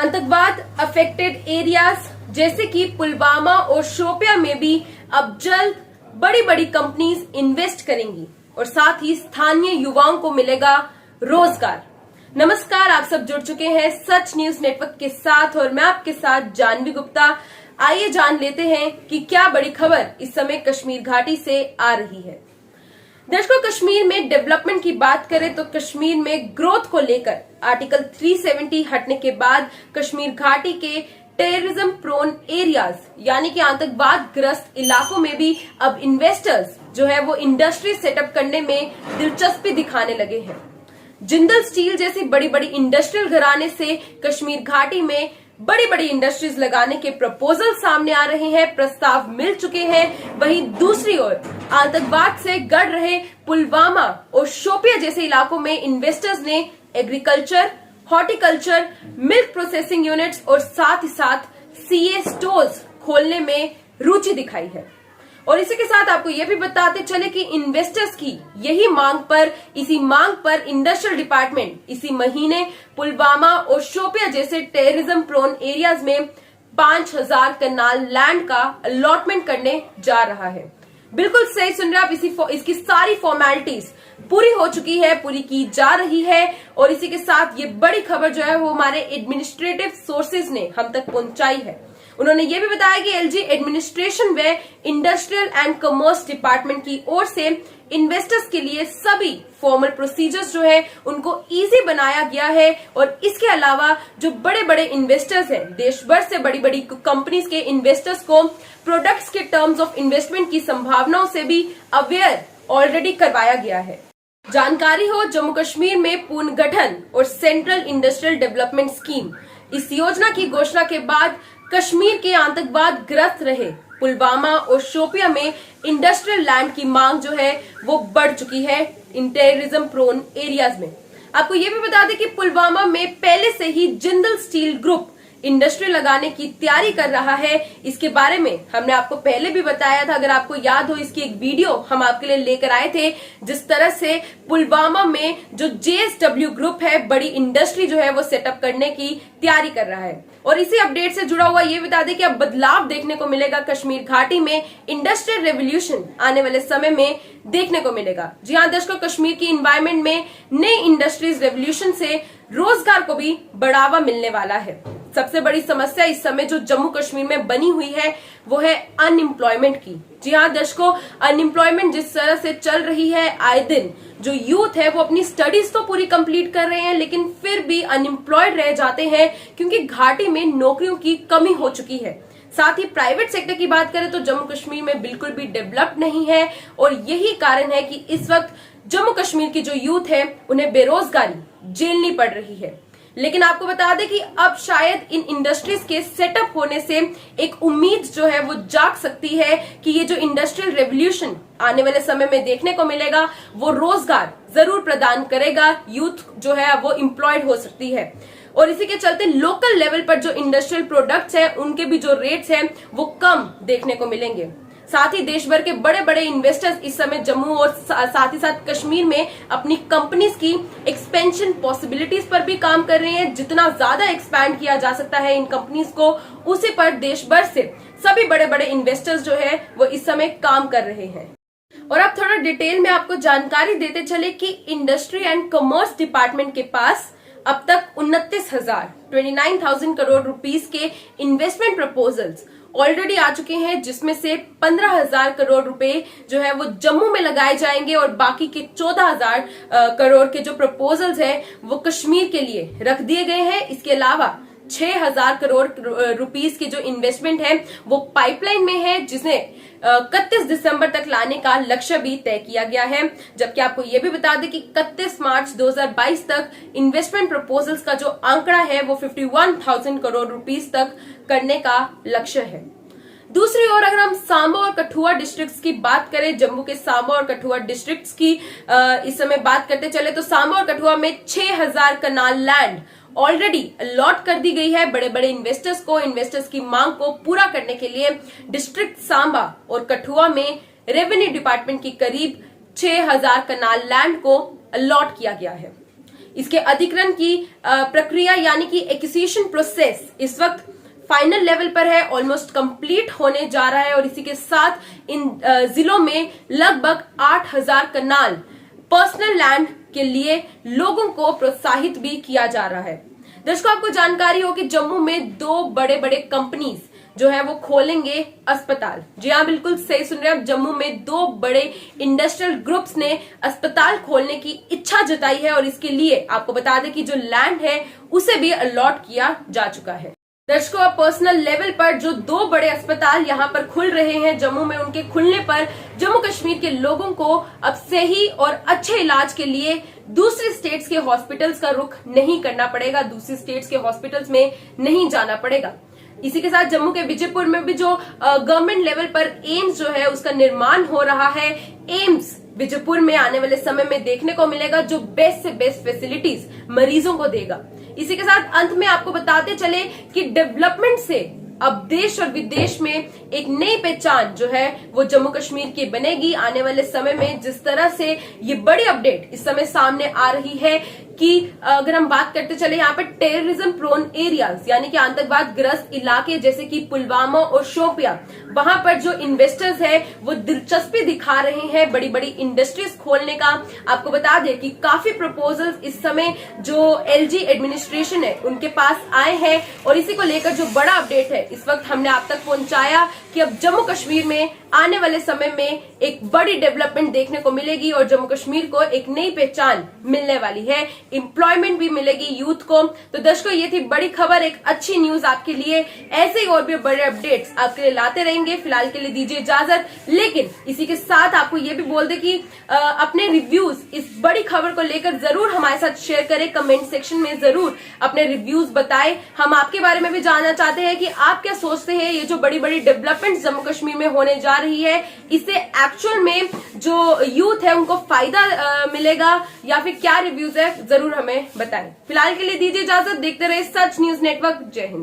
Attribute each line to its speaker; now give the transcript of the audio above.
Speaker 1: आतंकवाद affected areas जैसे कि पुलवामा और शोपिया में भी अब जल्द बड़ी बड़ी कंपनीज इन्वेस्ट करेंगी और साथ ही स्थानीय युवाओं को मिलेगा रोजगार। नमस्कार, आप सब जुड़ चुके हैं सच न्यूज नेटवर्क के साथ और मैं आपके साथ जानवी गुप्ता। आइए जान लेते हैं कि क्या बड़ी खबर इस समय कश्मीर घाटी से आ रही है। दर्शकों, कश्मीर में डेवलपमेंट की बात करें तो कश्मीर में ग्रोथ को लेकर आर्टिकल 370 हटने के बाद कश्मीर घाटी के टेररिज्म प्रोन एरियाज यानी कि आतंकवाद ग्रस्त इलाकों में भी अब इन्वेस्टर्स जो है वो इंडस्ट्री सेटअप करने में दिलचस्पी दिखाने लगे हैं। जिंदल स्टील जैसी बड़ी बड़ी इंडस्ट्रियल घराने से कश्मीर घाटी में बड़ी बड़ी इंडस्ट्रीज लगाने के प्रपोजल सामने आ रहे हैं, प्रस्ताव मिल चुके हैं। वहीं दूसरी ओर आतंकवाद से गढ़ रहे पुलवामा और शोपिया जैसे इलाकों में इन्वेस्टर्स ने agriculture, horticulture, milk processing units और साथ ही साथ सीए स्टोर्स खोलने में रुचि दिखाई है। और इसी के साथ आपको यह भी बताते चले कि इन्वेस्टर्स की इसी मांग पर इंडस्ट्रियल डिपार्टमेंट इसी महीने पुलवामा और शोपिया जैसे टेररिज्म प्रोन एरियाज में 5000 कनाल लैंड का अलॉटमेंट करने जा रहा है। बिल्कुल सही सुन रहे आप, इसकी सारी फॉर्मेलिटीज पूरी हो चुकी है, पूरी की जा रही है। और इसी के साथ ये बड़ी खबर जो है वो हमारे एडमिनिस्ट्रेटिव सोर्सेज ने हम तक पहुंचाई है। उन्होंने ये भी बताया कि एलजी एडमिनिस्ट्रेशन व इंडस्ट्रियल एंड कॉमर्स डिपार्टमेंट की ओर से इन्वेस्टर्स के लिए सभी फॉर्मल प्रोसीजर्स जो है उनको इजी बनाया गया है। और इसके अलावा जो बड़े बड़े इन्वेस्टर्स हैं, देश भर से बड़ी बड़ी कंपनीज के इन्वेस्टर्स को प्रोडक्ट्स के टर्म्स ऑफ इन्वेस्टमेंट की संभावनाओं से भी अवेयर ऑलरेडी करवाया गया है। जानकारी हो, जम्मू कश्मीर में पुनर्गठन और सेंट्रल इंडस्ट्रियल डेवलपमेंट स्कीम, इस योजना की घोषणा के बाद कश्मीर के आतंकवाद ग्रस्त रहे पुलवामा और शोपिया में इंडस्ट्रियल लैंड की मांग जो है वो बढ़ चुकी है इन टेररिज्म प्रोन एरियाज में। आपको ये भी बता दें कि पुलवामा में पहले से ही जिंदल स्टील ग्रुप इंडस्ट्री लगाने की तैयारी कर रहा है। इसके बारे में हमने आपको पहले भी बताया था, अगर आपको याद हो इसकी एक वीडियो हम आपके लिए लेकर आए थे, जिस तरह से पुलवामा में जो जेएसडब्ल्यू ग्रुप है बड़ी इंडस्ट्री जो है वो सेटअप करने की तैयारी कर रहा है। और इसी अपडेट से जुड़ा हुआ ये बता दें कि अब बदलाव देखने को मिलेगा कश्मीर घाटी में, इंडस्ट्रियल रेवोल्यूशन आने वाले समय में देखने को मिलेगा। जी हाँ दर्शकों, कश्मीर की एनवायरमेंट में नई इंडस्ट्रीज रेवोल्यूशन से रोजगार को भी बढ़ावा मिलने वाला है। सबसे बड़ी समस्या इस समय जो जम्मू कश्मीर में बनी हुई है वो है अनएम्प्लॉयमेंट की। जी हाँ दर्शकों, अनएम्प्लॉयमेंट जिस तरह से चल रही है, आए दिन जो यूथ है वो अपनी स्टडीज तो पूरी कंप्लीट कर रहे हैं लेकिन फिर भी अनएम्प्लॉयड रह जाते हैं क्योंकि घाटी में नौकरियों की कमी हो चुकी है। साथ ही प्राइवेट सेक्टर की बात करें तो जम्मू कश्मीर में बिल्कुल भी डेवलप्ड नहीं है और यही कारण है कि इस वक्त जम्मू कश्मीर की जो यूथ है उन्हें बेरोजगारी झेलनी पड़ रही है। लेकिन आपको बता दें कि अब शायद इन इंडस्ट्रीज के सेटअप होने से एक उम्मीद जो है वो जाग सकती है कि ये जो इंडस्ट्रियल रेवोल्यूशन आने वाले समय में देखने को मिलेगा वो रोजगार जरूर प्रदान करेगा, यूथ जो है वो एम्प्लॉयड हो सकती है। और इसी के चलते लोकल लेवल पर जो इंडस्ट्रियल प्रोडक्ट्स हैं उनके भी जो रेट्स हैं वो कम देखने को मिलेंगे। साथ ही देश भर के बड़े बड़े इन्वेस्टर्स इस समय जम्मू और साथ ही साथ कश्मीर में अपनी कंपनीज की एक्सपेंशन पॉसिबिलिटीज पर भी काम कर रहे हैं। जितना ज्यादा एक्सपैंड किया जा सकता है इन कंपनीज को, उसी पर देश भर से सभी बड़े बड़े इन्वेस्टर्स जो है वो इस समय काम कर रहे हैं। और अब थोड़ा डिटेल में आपको जानकारी देते चले कि इंडस्ट्री एंड कॉमर्स डिपार्टमेंट के पास अब तक 29,000 करोड़ रुपीस के इन्वेस्टमेंट प्रपोजल्स ऑलरेडी आ चुके हैं, जिसमें से 15,000 करोड़ रुपए जो है वो जम्मू में लगाए जाएंगे और बाकी के 14,000 करोड़ के जो प्रपोजल्स हैं वो कश्मीर के लिए रख दिए गए हैं। इसके अलावा 6,000 करोड़ रुपीस के जो इन्वेस्टमेंट है वो पाइपलाइन में है, जिसमें 31 दिसंबर तक लाने का लक्ष्य भी तय किया गया है। जबकि आपको ये भी बता दें कि 31 मार्च 2022 तक इन्वेस्टमेंट प्रपोजल्स का जो आंकड़ा है वो 51,000 करोड़ रुपीस तक करने का लक्ष्य है। दूसरी ओर अगर हम सांबा और कठुआ डिस्ट्रिक्ट्स की बात करें, जम्मू के सांबा और कठुआ डिस्ट्रिक्ट्स की इस समय बात करते चले तो सांबा और कठुआ में 6,000 कनाल लैंड ऑलरेडी अलॉट कर दी गई है बड़े बड़े इन्वेस्टर्स की मांग को पूरा करने के लिए। डिस्ट्रिक्ट सांबा और कठुआ में रेवेन्यू डिपार्टमेंट की करीब 6,000 कनाल लैंड को अलॉट किया गया है। इसके अधिग्रहण की प्रक्रिया यानी कि एक्विजिशन प्रोसेस इस वक्त फाइनल लेवल पर है, ऑलमोस्ट कंप्लीट होने जा रहा है और इसी के साथ इन जिलों में लगभग 8000 कनाल पर्सनल लैंड के लिए लोगों को प्रोत्साहित भी किया जा रहा है। दर्शकों, आपको जानकारी हो कि जम्मू में 2 बड़े बड़े कंपनीज जो है वो खोलेंगे अस्पताल। जी हाँ, बिल्कुल सही सुन रहे हैं आप। जम्मू में 2 बड़े इंडस्ट्रियल ग्रुप्स ने अस्पताल खोलने की इच्छा जताई है और इसके लिए आपको बता दें कि जो लैंड है उसे भी अलॉट किया जा चुका है। दर्शकों, अब पर्सनल लेवल पर जो 2 बड़े अस्पताल यहाँ पर खुल रहे हैं जम्मू में, उनके खुलने पर जम्मू कश्मीर के लोगों को अब सही और अच्छे इलाज के लिए दूसरे स्टेट्स के हॉस्पिटल्स का रुख नहीं करना पड़ेगा, दूसरी स्टेट्स के हॉस्पिटल्स में नहीं जाना पड़ेगा। इसी के साथ जम्मू के विजयपुर में भी जो गवर्नमेंट लेवल पर एम्स जो है उसका निर्माण हो रहा है। एम्स विजयपुर में आने वाले समय में देखने को मिलेगा जो बेस्ट से बेस्ट फैसिलिटीज मरीजों को देगा। इसी के साथ अंत में आपको बताते चले कि डेवलपमेंट से अब देश और विदेश में एक नई पहचान जो है वो जम्मू कश्मीर की बनेगी आने वाले समय में। जिस तरह से ये बड़ी अपडेट इस समय सामने आ रही है कि अगर हम बात करते चले यहाँ पर टेररिज्म प्रोन एरियाज यानी कि आतंकवाद ग्रस्त इलाके जैसे कि पुलवामा और शोपिया, वहां पर जो इन्वेस्टर्स है वो दिलचस्पी दिखा रहे हैं बड़ी बड़ी इंडस्ट्रीज खोलने का। आपको बता दें कि काफी प्रपोजल्स इस समय जो एलजी एडमिनिस्ट्रेशन है उनके पास आए हैं और इसी को लेकर जो बड़ा अपडेट है इस वक्त हमने आप तक पहुंचाया कि अब जम्मू कश्मीर में आने वाले समय में एक बड़ी डेवलपमेंट देखने को मिलेगी और जम्मू कश्मीर को एक नई पहचान मिलने वाली है, एम्प्लॉयमेंट भी मिलेगी यूथ को। तो दर्शकों, ये थी बड़ी खबर, एक अच्छी न्यूज आपके लिए। ऐसे ही और भी बड़े अपडेट्स आपके लिए लाते रहेंगे। फिलहाल के लिए दीजिए इजाजत, लेकिन इसी के साथ आपको ये भी बोल दे कि अपने रिव्यूज इस बड़ी खबर को लेकर जरूर हमारे साथ शेयर करें, कमेंट सेक्शन में जरूर अपने रिव्यूज बताएं। हम आपके बारे में भी जानना चाहते हैं कि आप क्या सोचते हैं ये जो बड़ी बड़ी डेवलपमेंट जम्मू कश्मीर में होने जा रही है, इससे एक्चुअल में जो यूथ है उनको फायदा मिलेगा या फिर क्या रिव्यूज है, जरूर हमें बताएं। फिलहाल के लिए दीजिए इजाजत, देखते रहे सच न्यूज नेटवर्क। जय हिंद।